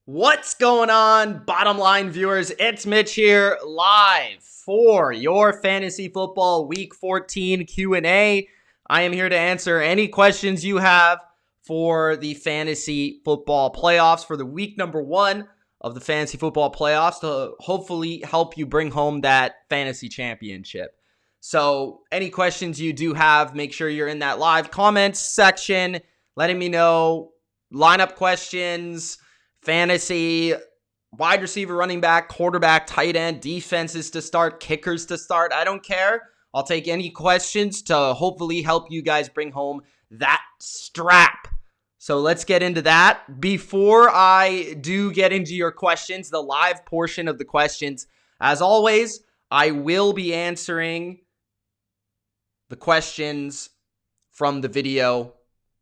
What's going on, bottom line viewers? It's Mitch here, live for your fantasy football week 14 Q&A. I am here to answer any questions you have for the fantasy football playoffs for the week number 1 of the fantasy football playoffs to hopefully help you bring home that fantasy championship. So any questions you do have, make sure you're in that live comments section, letting me know lineup questions, fantasy, wide receiver, running back, quarterback, tight end, defenses to start, kickers to start. I don't care. I'll take any questions to hopefully help you guys bring home that strap. So let's get into that. Before I do get into your questions, the live portion of the questions, as always, I will be answering the questions from the video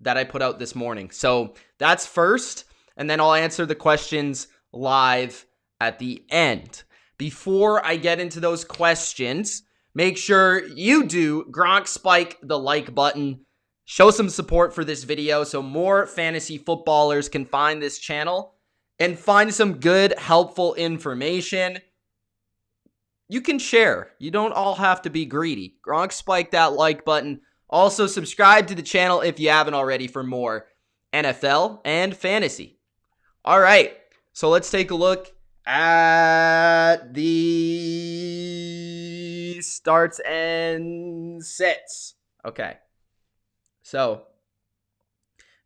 that I put out this morning. So that's first. And then I'll answer the questions live at the end. Before I get into those questions, make sure you do Gronk spike the like button. Show some support for this video so more fantasy footballers can find this channel and find some good, helpful information. You can share. You don't all have to be greedy. Gronk spike that like button. Also, subscribe to the channel if you haven't already for more NFL and fantasy. All right, so let's take a look at the starts and sits. Okay, so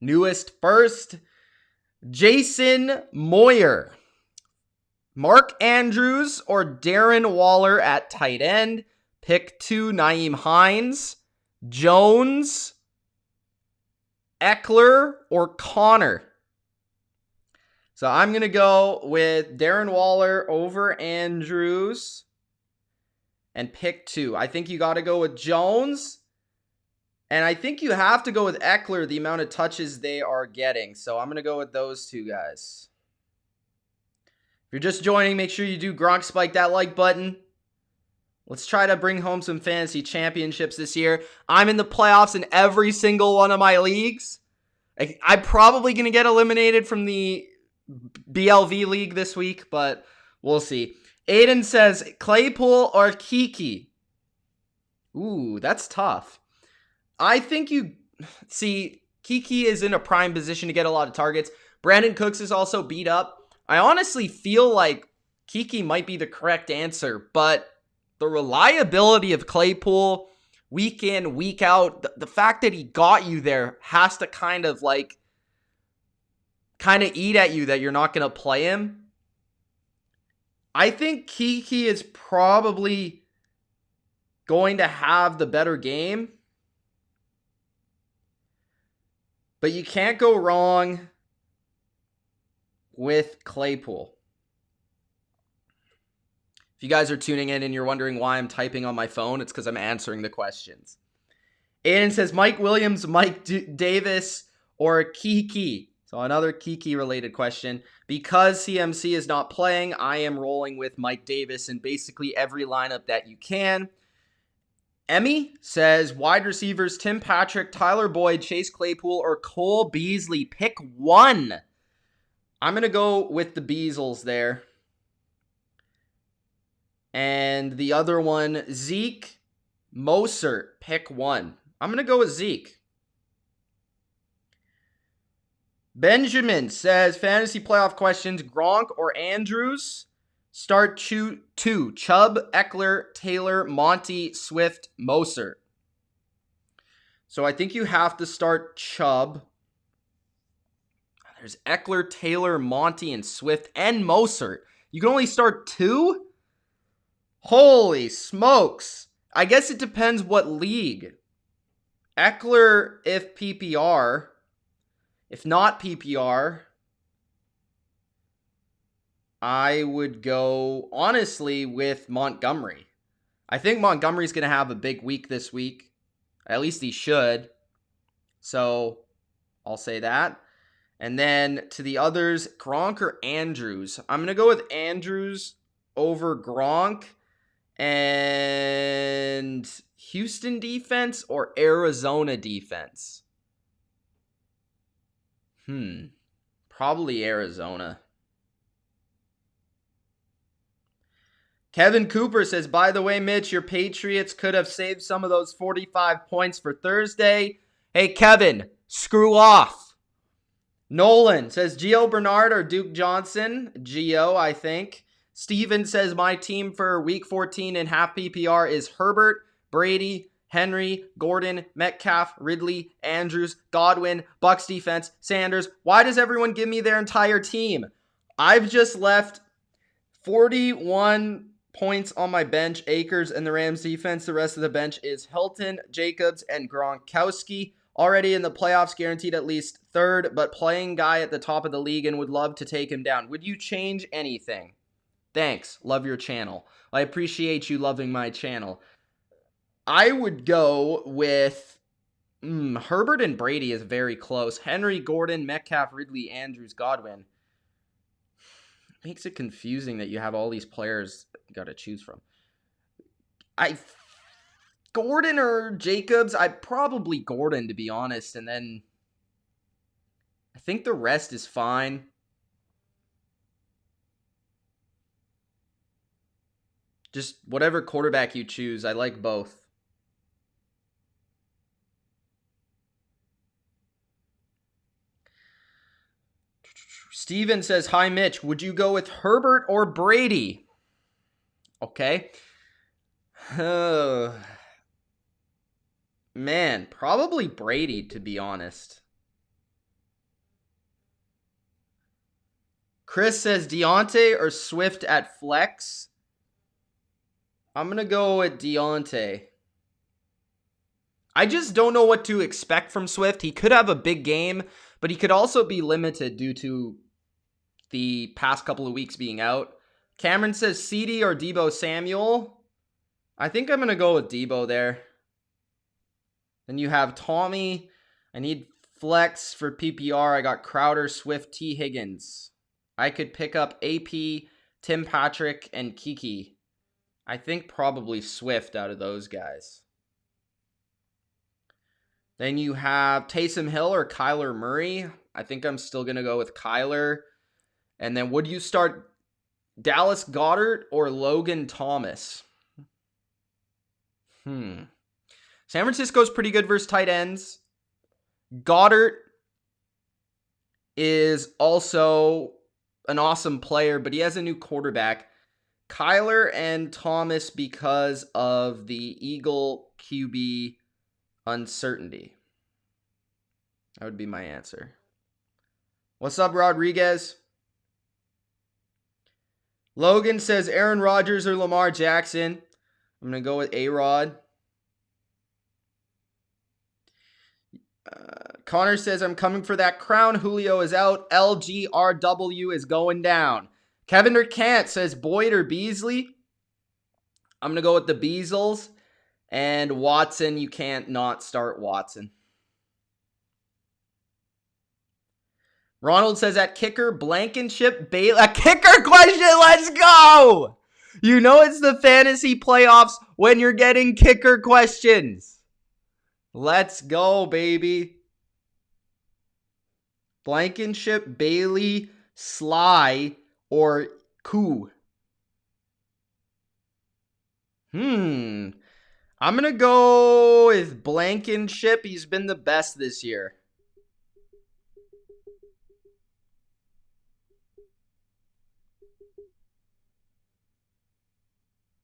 newest first, Jason Moyer. Mark Andrews or Darren Waller at tight end. Pick 2, Nyheim Hines. Jones, Eckler, or Connor. So I'm going to go with Darren Waller over Andrews and pick 2. I think you got to go with Jones. And I think you have to go with Eckler, the amount of touches they are getting. So I'm going to go with those 2 guys. If you're just joining, make sure you do Gronk spike that like button. Let's try to bring home some fantasy championships this year. I'm in the playoffs in every single one of my leagues. I'm probably going to get eliminated from the BLV league this week, but we'll see. Aiden says, Claypool or Kiki? Ooh, that's tough. I think Kiki is in a prime position to get a lot of targets. Brandon Cooks is also beat up. I honestly feel like Kiki might be the correct answer, but the reliability of Claypool week in, week out, the fact that he got you there has to kind of eat at you that you're not going to play him. I think Kiki is probably going to have the better game. But you can't go wrong with Claypool. If you guys are tuning in and you're wondering why I'm typing on my phone, it's because I'm answering the questions. Aiden says Mike Williams, Mike Davis, or Kiki. So another Kiki-related question. Because CMC is not playing, I am rolling with Mike Davis in basically every lineup that you can. Emmy says wide receivers Tim Patrick, Tyler Boyd, Chase Claypool, or Cole Beasley. Pick 1. I'm going to go with the Beasles there. And the other one, Zeke, Mostert. Pick 1. I'm going to go with Zeke. Benjamin says, fantasy playoff questions, Gronk or Andrews? Start 2. Chubb, Eckler, Taylor, Monty, Swift, Mostert. So I think you have to start Chubb. There's Eckler, Taylor, Monty, and Swift, and Mostert. You can only start 2? Holy smokes. I guess it depends what league. Eckler if PPR. If not PPR, I would go, honestly, with Montgomery. I think Montgomery's going to have a big week this week. At least he should. So I'll say that. And then to the others, Gronk or Andrews. I'm going to go with Andrews over Gronk. And Houston defense or Arizona defense? Probably Arizona. Kevin Cooper says, by the way, Mitch, your Patriots could have saved some of those 45 points for Thursday. Hey, Kevin, screw off. Nolan says, Gio Bernard or Duke Johnson? Gio, I think. Steven says, my team for week 14 in half PPR is Herbert, Brady, Henry, Gordon, Metcalf, Ridley, Andrews, Godwin, Bucks defense, Sanders. Why does everyone give me their entire team? I've just left 41 points on my bench, Akers and the Rams defense. The rest of the bench is Hilton, Jacobs, and Gronkowski. Already in the playoffs, guaranteed at least third, but playing guy at the top of the league and would love to take him down. Would you change anything? Thanks. Love your channel. I appreciate you loving my channel. I would go with Herbert and Brady is very close. Henry, Gordon, Metcalf, Ridley, Andrews, Godwin. Makes it confusing that you have all these players you got to choose from. Gordon or Jacobs? I'd probably Gordon, to be honest, and then I think the rest is fine. Just whatever quarterback you choose, I like both. Steven says, hi, Mitch. Would you go with Herbert or Brady? Okay. Man, probably Brady, to be honest. Chris says, Deontay or Swift at flex? I'm going to go with Deontay. I just don't know what to expect from Swift. He could have a big game, but he could also be limited due to the past couple of weeks being out. Cameron says CD or Deebo Samuel. I think I'm going to go with Deebo there. Then you have Tommy. I need flex for PPR. I got Crowder, Swift, T. Higgins. I could pick up AP, Tim Patrick, and Kiki. I think probably Swift out of those guys. Then you have Taysom Hill or Kyler Murray. I think I'm still going to go with Kyler. And then would you start Dallas Goedert or Logan Thomas? San Francisco's pretty good versus tight ends. Goddard is also an awesome player, but he has a new quarterback. Kyler and Thomas because of the Eagle QB uncertainty. That would be my answer. What's up, Rodriguez? Logan says Aaron Rodgers or Lamar Jackson. I'm going to go with A-Rod. Connor says, I'm coming for that crown. Julio is out. LGRW is going down. Kevin Recant says Boyd or Beasley. I'm going to go with the Beasles. And Watson, you can't not start Watson. Ronald says at kicker, Blankenship, Bailey. A kicker question, let's go! You know it's the fantasy playoffs when you're getting kicker questions. Let's go, baby. Blankenship, Bailey, Sly, or Koo. I'm going to go with Blankenship. He's been the best this year.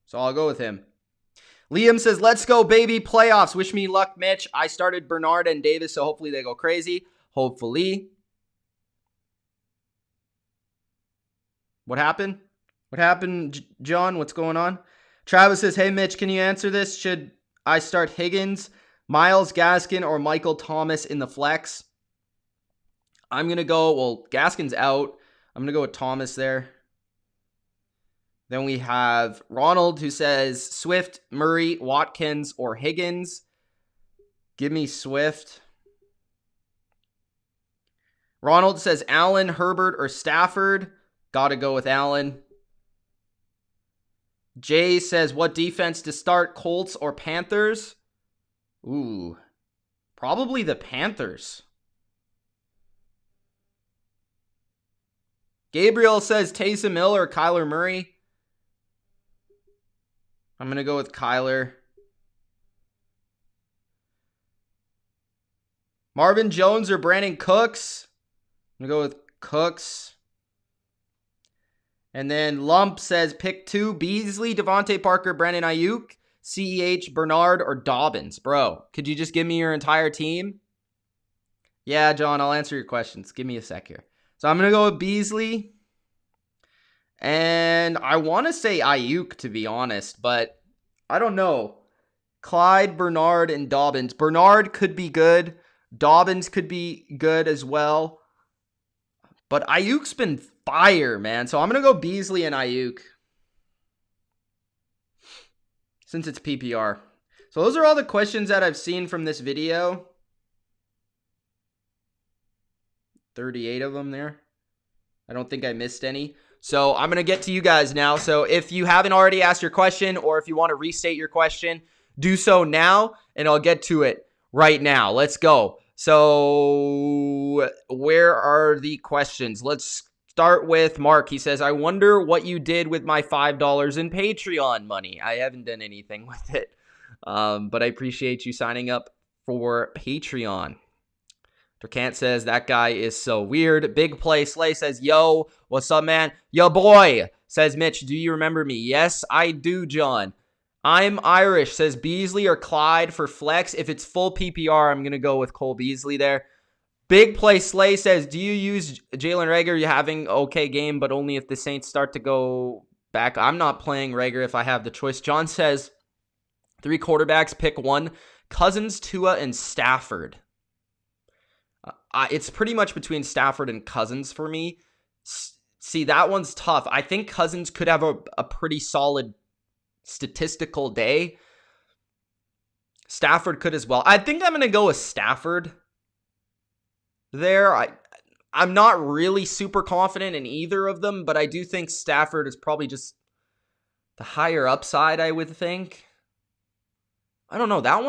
So I'll go with him. Liam says, let's go, baby. Playoffs. Wish me luck, Mitch. I started Bernard and Davis, so hopefully they go crazy. Hopefully. What happened? What happened, John? What's going on? Travis says, hey, Mitch, can you answer this? Should I start Higgins, Myles Gaskin, or Michael Thomas in the flex? I'm going to go, well, Gaskin's out. I'm going to go with Thomas there. Then we have Ronald who says Swift, Murray, Watkins, or Higgins. Give me Swift. Ronald says Allen, Herbert, or Stafford. Got to go with Allen. Jay says what defense to start, Colts or Panthers? Ooh, probably the Panthers. Gabriel says Taysom Hill or Kyler Murray. I'm going to go with Kyler. Marvin Jones or Brandon Cooks? I'm going to go with Cooks. And then Lump says pick 2, Beasley, Devontae Parker, Brandon Ayuk, CEH, Bernard, or Dobbins. Bro, could you just give me your entire team? Yeah, John, I'll answer your questions. Give me a sec here. So I'm going to go with Beasley. And I want to say Ayuk, to be honest, but I don't know. Clyde, Bernard, and Dobbins. Bernard could be good. Dobbins could be good as well. But Ayuk's been fire, man. So I'm going to go Beasley and Ayuk. Since it's PPR. So those are all the questions that I've seen from this video. 38 of them there. I don't think I missed any. So I'm going to get to you guys now. So if you haven't already asked your question, or if you want to restate your question, do so now, and I'll get to it right now. Let's go. So where are the questions? Let's start with Mark. He says, I wonder what you did with my $5 in Patreon money. I haven't done anything with it, but I appreciate you signing up for Patreon. Kant says, that guy is so weird. Big Play Slay says, yo, what's up, man? Yo, boy, says Mitch. Do you remember me? Yes, I do, John. I'm Irish, says Beasley or Clyde for flex. If it's full PPR, I'm going to go with Cole Beasley there. Big Play Slay says, do you use Jalen Reagor? You're having okay game, but only if the Saints start to go back. I'm not playing Reagor if I have the choice. John says, 3 quarterbacks, pick 1. Cousins, Tua, and Stafford. It's pretty much between Stafford and Cousins for me. See, that one's tough. I think Cousins could have a pretty solid statistical day. Stafford could as well. I think I'm going to go with Stafford there. I'm not really super confident in either of them, but I do think Stafford is probably just the higher upside, I would think. I don't know. That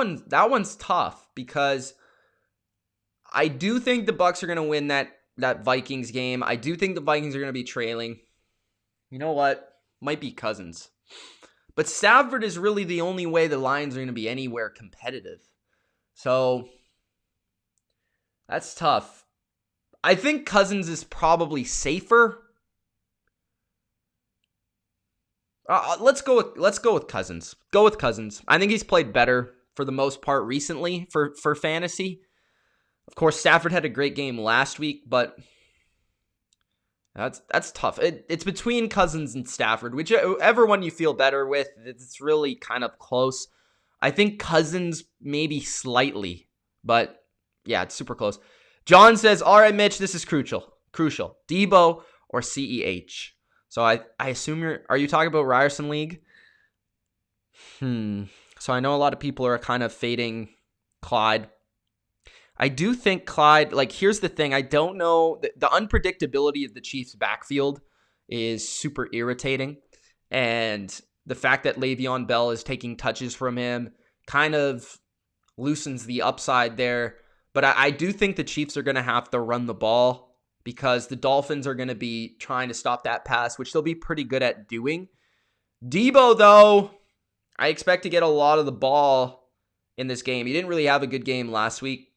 one's tough because I do think the Bucs are going to win that Vikings game. I do think the Vikings are going to be trailing. You know what? Might be Cousins. But Stafford is really the only way the Lions are going to be anywhere competitive. So that's tough. I think Cousins is probably safer. Let's go with Cousins. Go with Cousins. I think he's played better for the most part recently for fantasy. Of course, Stafford had a great game last week, but that's tough. It's between Cousins and Stafford, whichever one you feel better with. It's really kind of close. I think Cousins maybe slightly, but yeah, it's super close. John says, all right, Mitch, this is crucial. Debo or CEH? So I assume are you talking about Ryerson League? So I know a lot of people are kind of fading Clyde. I do think Clyde, here's the thing. I don't know. The unpredictability of the Chiefs' backfield is super irritating. And the fact that Le'Veon Bell is taking touches from him kind of loosens the upside there. But I do think the Chiefs are going to have to run the ball because the Dolphins are going to be trying to stop that pass, which they'll be pretty good at doing. Debo, though, I expect to get a lot of the ball in this game. He didn't really have a good game last week.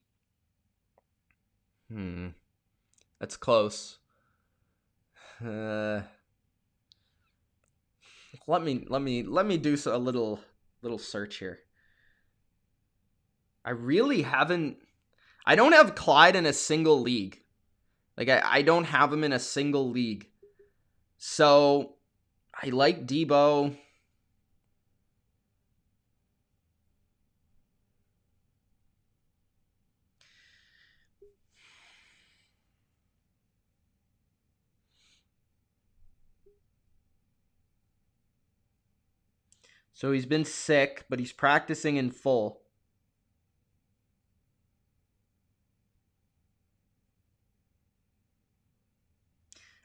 That's close. Let me do a little search here. I don't have Clyde in a single league. I don't have him in a single league. So I like Debo. So he's been sick, but he's practicing in full.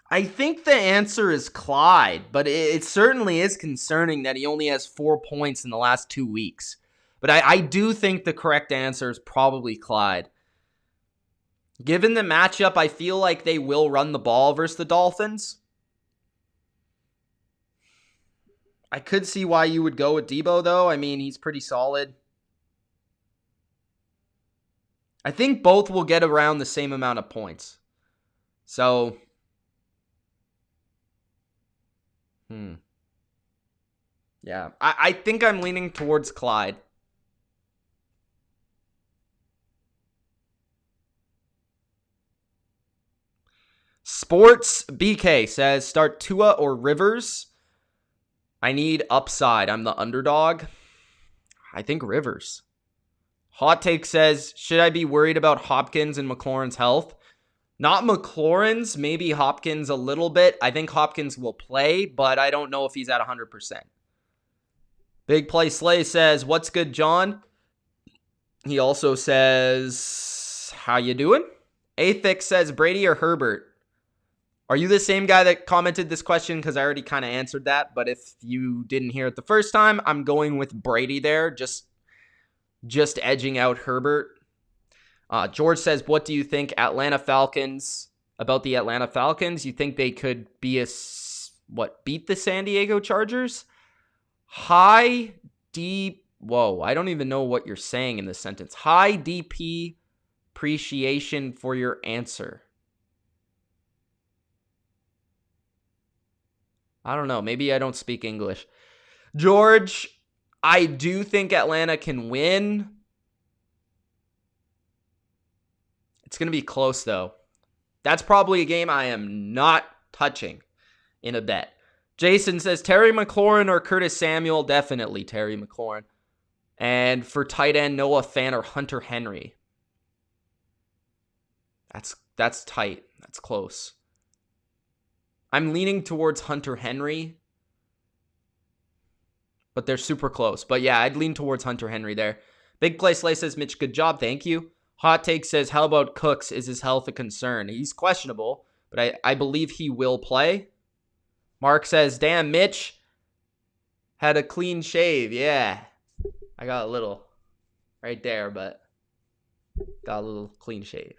I think the answer is Clyde, but it certainly is concerning that he only has 4 points in the last 2 weeks. But I do think the correct answer is probably Clyde. Given the matchup, I feel like they will run the ball versus the Dolphins. I could see why you would go with Debo, though. I mean, he's pretty solid. I think both will get around the same amount of points. So, yeah. I think I'm leaning towards Clyde. Sports BK says, start Tua or Rivers. I need upside. I'm the underdog. I think Rivers. Hot Take says, should I be worried about Hopkins and McLaurin's health? Not McLaurin's, maybe Hopkins a little bit. I think Hopkins will play, but I don't know if he's at 100%. Big Play Slay says, what's good, John? He also says, how you doing? Athix says, Brady or Herbert? Are you the same guy that commented this question? Because I already kind of answered that. But if you didn't hear it the first time, I'm going with Brady there. Just edging out Herbert. George says, what do you think about the Atlanta Falcons? You think they could be beat the San Diego Chargers? High deep. Whoa, I don't even know what you're saying in this sentence. High DP appreciation for your answer. I don't know. Maybe I don't speak English. George, I do think Atlanta can win. It's going to be close, though. That's probably a game I am not touching in a bet. Jason says, Terry McLaurin or Curtis Samuel? Definitely Terry McLaurin. And for tight end, Noah Fant or Hunter Henry. That's tight. That's close. I'm leaning towards Hunter Henry, but they're super close. But yeah, I'd lean towards Hunter Henry there. Big Play Slay says, Mitch, good job. Thank you. Hot Take says, how about Cooks? Is his health a concern? He's questionable, but I believe he will play. Mark says, damn, Mitch had a clean shave. Yeah, I got a little right there, but got a little clean shave.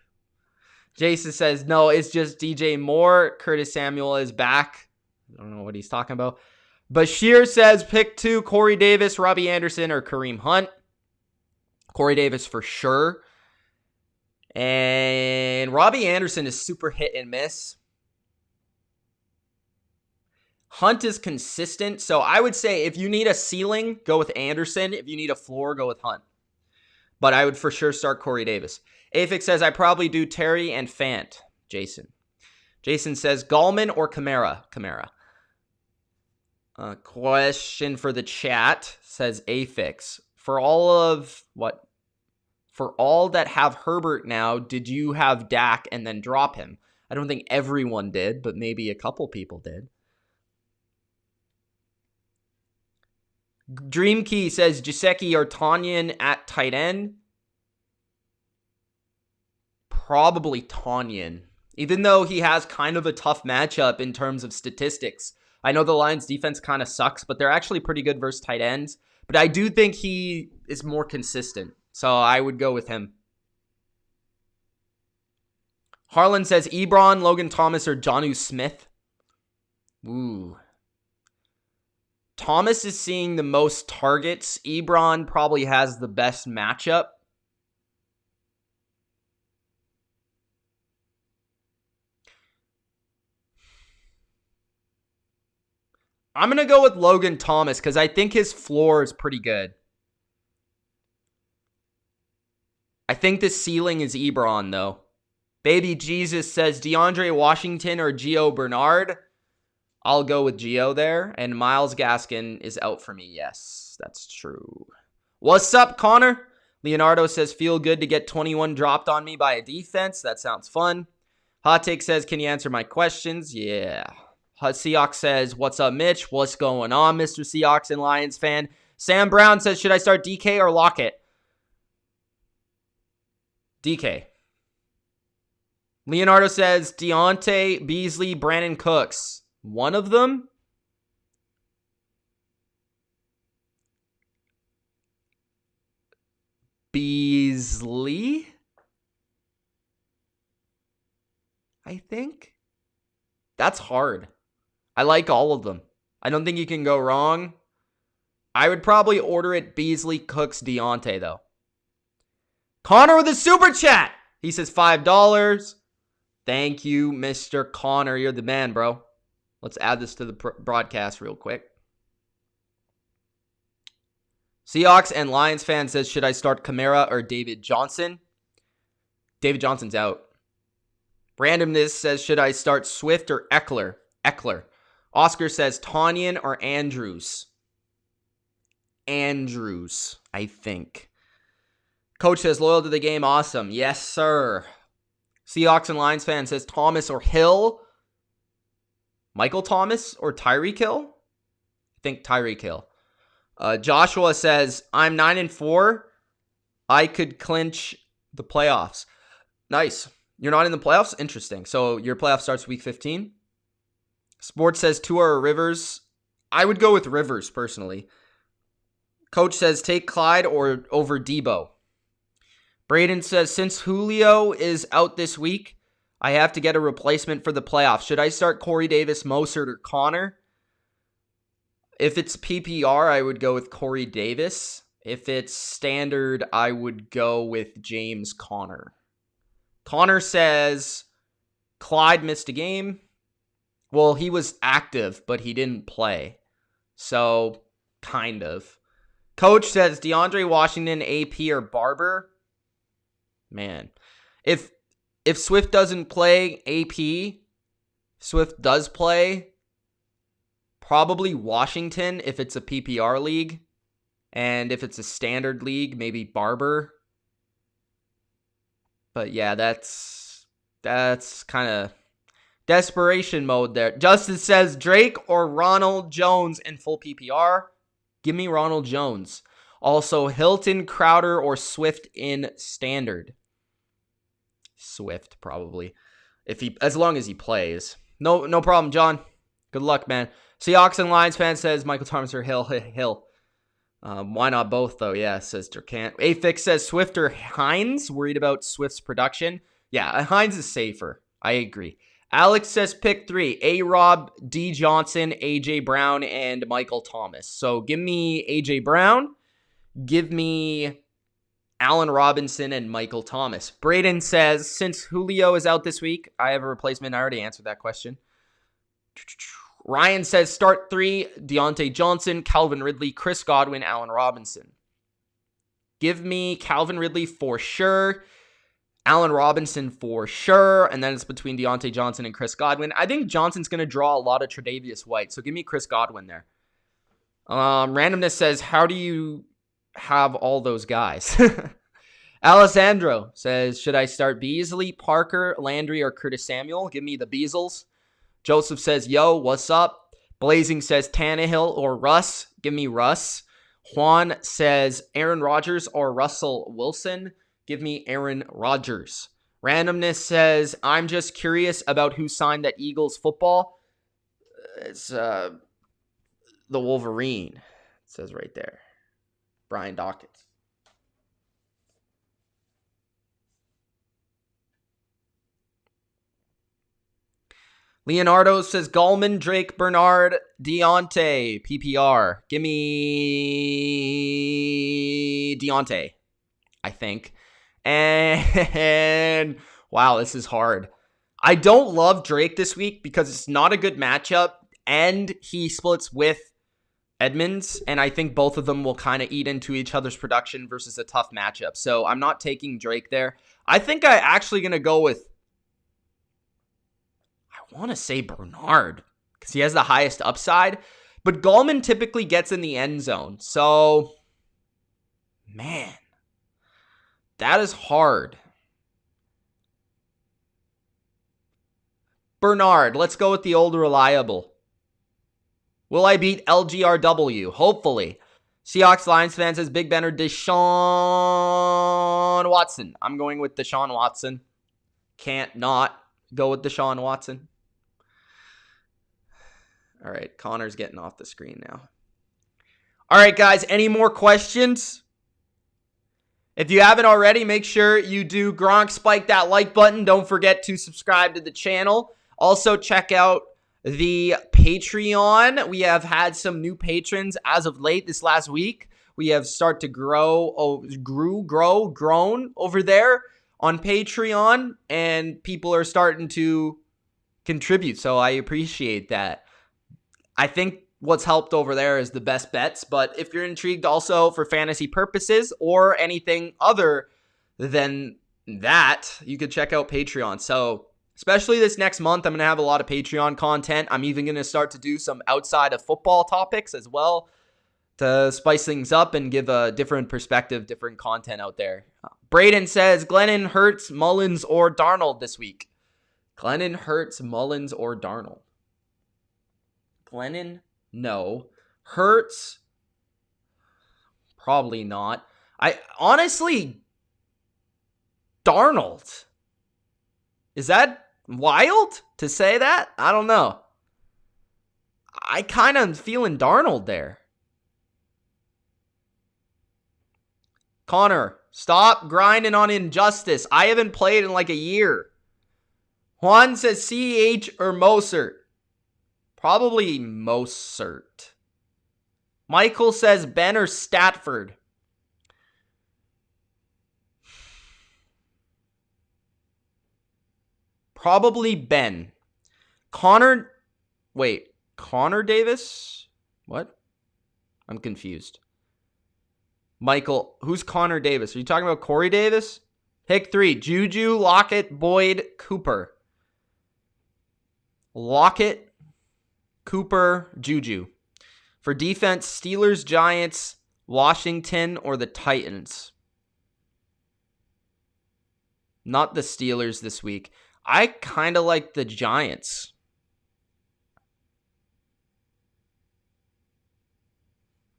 Jason says, no, it's just DJ Moore. Curtis Samuel is back. I don't know what he's talking about. Bashir says, pick 2, Corey Davis, Robbie Anderson, or Kareem Hunt. Corey Davis for sure. And Robbie Anderson is super hit and miss. Hunt is consistent. So I would say if you need a ceiling, go with Anderson. If you need a floor, go with Hunt. But I would for sure start Corey Davis. Afix says, I probably do Terry and Fant. Jason says, Gallman or Kamara? Kamara. Question for the chat, says Afix. For all that have Herbert now, did you have Dak and then drop him? I don't think everyone did, but maybe a couple people did. Dreamkey says, Jaceki or Tanyan at tight end? Probably Tanyan, even though he has kind of a tough matchup in terms of statistics. I know the Lions defense kind of sucks, but they're actually pretty good versus tight ends. But I do think he is more consistent, so I would go with him. Harlan says, Ebron, Logan Thomas, or Jonnu Smith? Ooh. Thomas is seeing the most targets. Ebron probably has the best matchup. I'm going to go with Logan Thomas because I think his floor is pretty good. I think the ceiling is Ebron, though. Baby Jesus says DeAndre Washington or Gio Bernard. I'll go with Gio there. And Myles Gaskin is out for me. Yes, that's true. What's up, Connor? Leonardo says, feel good to get 21 dropped on me by a defense. That sounds fun. Hot Take says, can you answer my questions? Yeah. Seahawks says, what's up, Mitch? What's going on, Mr. Seahawks and Lions fan? Sam Brown says, should I start DK or Lockett? DK. Leonardo says, Deontay, Beasley, Brandon Cooks. One of them? Beasley? I think. That's hard. I like all of them. I don't think you can go wrong. I would probably order it Beasley, Cooks, Deontay, though. Connor with a super chat. He says $5. Thank you, Mr. Connor. You're the man, bro. Let's add this to the broadcast real quick. Seahawks and Lions fan says, should I start Kamara or David Johnson? David Johnson's out. Randomness says, should I start Swift or Eckler? Eckler. Oscar says, Tanyan or Andrews? Andrews, I think. Coach says, loyal to the game, awesome. Yes, sir. Seahawks and Lions fan says, Thomas or Hill? Michael Thomas or Tyreek Hill? I think Tyreek Hill. Joshua says, I'm 9-4. I could clinch the playoffs. Nice. You're not in the playoffs? Interesting. So your playoff starts week 15? Sports says Tua or Rivers. I would go with Rivers, personally. Coach says take Clyde or over Debo. Braden says, since Julio is out this week, I have to get a replacement for the playoffs. Should I start Corey Davis, Mostert, or Connor? If it's PPR, I would go with Corey Davis. If it's standard, I would go with James Conner. Connor says Clyde missed a game. Well, he was active, but he didn't play. So, kind of. Coach says DeAndre Washington, AP, or Barber. Man. If Swift doesn't play, AP. Swift does play. Probably Washington if it's a PPR league. And if it's a standard league, maybe Barber. But yeah, that's kind of desperation mode there. Justin says Drake or Ronald Jones in full PPR. Give me Ronald Jones. Also, Hilton, Crowder, or Swift in standard. Swift, probably. As long as he plays. No problem, John. Good luck, man. Seahawks and Lions fan says Michael Thomas or Hill. Why not both, though? Yeah, says Durkant. Afix says Swift or Hines. Worried about Swift's production. Yeah, Hines is safer. I agree. Alex says pick 3. A-Rob, D. Johnson, A.J. Brown, and Michael Thomas. So give me A.J. Brown. Give me Allen Robinson and Michael Thomas. Braden says, since Julio is out this week, I have a replacement. I already answered that question. Ryan says start 3, Deontay Johnson, Calvin Ridley, Chris Godwin, Allen Robinson. Give me Calvin Ridley for sure. Allen Robinson for sure. And then it's between Deontay Johnson and Chris Godwin. I think Johnson's going to draw a lot of Tre'Davious White. So give me Chris Godwin there. Randomness says, how do you have all those guys? Alessandro says, should I start Beasley, Parker, Landry, or Curtis Samuel? Give me the Beasles. Joseph says, yo, what's up? Blazing says Tannehill or Russ. Give me Russ. Juan says Aaron Rodgers or Russell Wilson. Give me Aaron Rodgers. Randomness says, I'm just curious about who signed that Eagles football. It's the Wolverine. It says right there. Brian Dawkins. Leonardo says Gallman, Drake, Bernard, Deontay, PPR. Give me Deontay, I think. And wow, this is hard. I don't love Drake this week because it's not a good matchup, and he splits with Edmonds, and I think both of them will kind of eat into each other's production versus a tough matchup. So I'm not taking Drake there. I think I'm actually going to go with, I want to say Bernard because he has the highest upside, but Gallman typically gets in the end zone. So, man, that is hard. Bernard, let's go with the old reliable. Will I beat LGRW? Hopefully. Seahawks Lions fan says Big Ben or Deshaun Watson. I'm going with Deshaun Watson. Can't not go with Deshaun Watson. All right, Connor's getting off the screen now. All right, guys, any more questions? If you haven't already, make sure you do Gronk spike that like button. Don't forget to subscribe to the channel. Also, check out The Patreon, we have had some new patrons as of late this last week. We have started to grown over there on Patreon, and people are starting to contribute, so I appreciate that. I think what's helped over there is the best bets, but if you're intrigued also for fantasy purposes or anything other than that, you could check out Patreon. So especially this next month, I'm going to have a lot of Patreon content. I'm even going to start to do some outside of football topics as well to spice things up and give a different perspective, different content out there. Braden says, Glennon, Hurts, Mullins, or Darnold this week. Glennon, Hurts, Mullins, or Darnold? Glennon, no. Hurts, probably not. I honestly, Darnold. Is that wild to say that? I don't know. I kind of feeling Darnold there. Connor, stop grinding on injustice. I haven't played in like a year. Juan says CH or Mosert. Probably Mosert. Michael says Ben or Statford. Probably Ben. Connor Davis? What? I'm confused. Michael, who's Connor Davis? Are you talking about Corey Davis? Pick 3. Juju, Lockett, Boyd, Cooper. Lockett, Cooper, Juju. For defense, Steelers, Giants, Washington, or the Titans. Not the Steelers this week. I kind of like the Giants.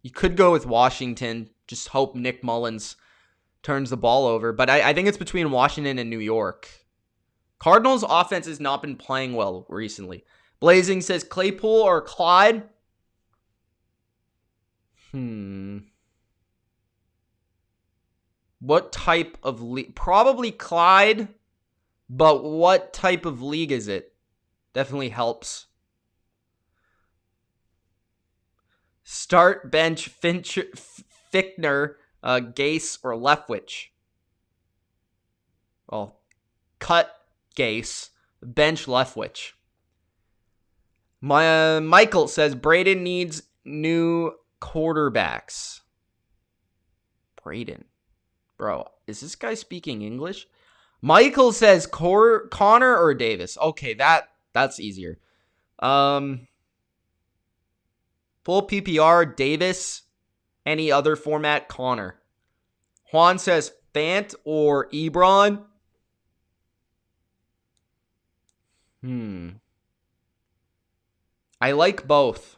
You could go with Washington. Just hope Nick Mullins turns the ball over. But I think it's between Washington and New York. Cardinals' offense has not been playing well recently. Blazing says Claypool or Clyde. What type of league? Probably Clyde. But what type of league is it? Definitely helps. Start, bench, Fickner, Gase, or Leftwich. Well, cut Gase, bench Leftwich. Michael says Braden needs new quarterbacks. Braden. Bro, is this guy speaking English? Michael says Connor or Davis. Okay, that's easier. Full PPR, Davis. Any other format, Connor. Juan says Fant or Ebron. I like both.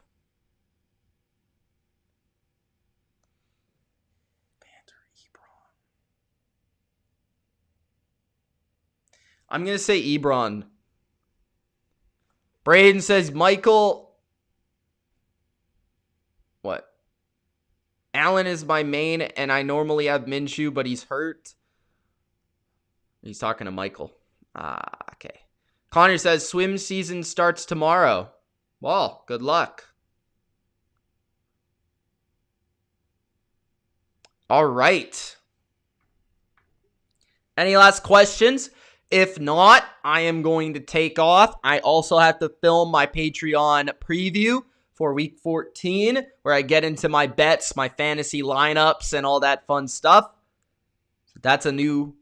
Fant or Ebron. I'm going to say Ebron. Braden says Michael. What? Allen is my main, and I normally have Minshew, but he's hurt. He's talking to Michael. Okay. Connor says swim season starts tomorrow. Well, good luck. All right. Any last questions? If not, I am going to take off. I also have to film my Patreon preview for week 14, where I get into my bets, my fantasy lineups, and all that fun stuff. That's a new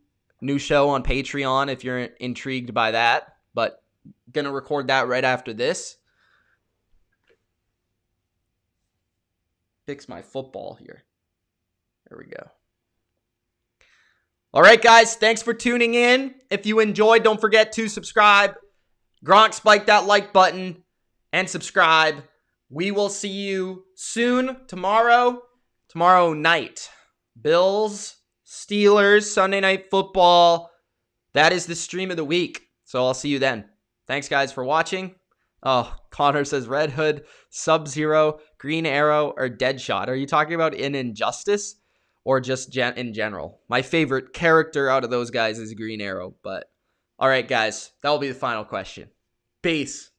show on Patreon if you're intrigued by that. But gonna record that right after this. Fix my football here. There we go. All right, guys. Thanks for tuning in. If you enjoyed, don't forget to subscribe. Gronk, spike that like button and subscribe. We will see you soon tomorrow night. Bills, Steelers, Sunday Night Football. That is the stream of the week. So I'll see you then. Thanks, guys, for watching. Oh, Connor says Red Hood, Sub-Zero, Green Arrow, or Deadshot. Are you talking about in Injustice or just in general? My favorite character out of those guys is Green Arrow. But all right, guys, that will be the final question. Peace.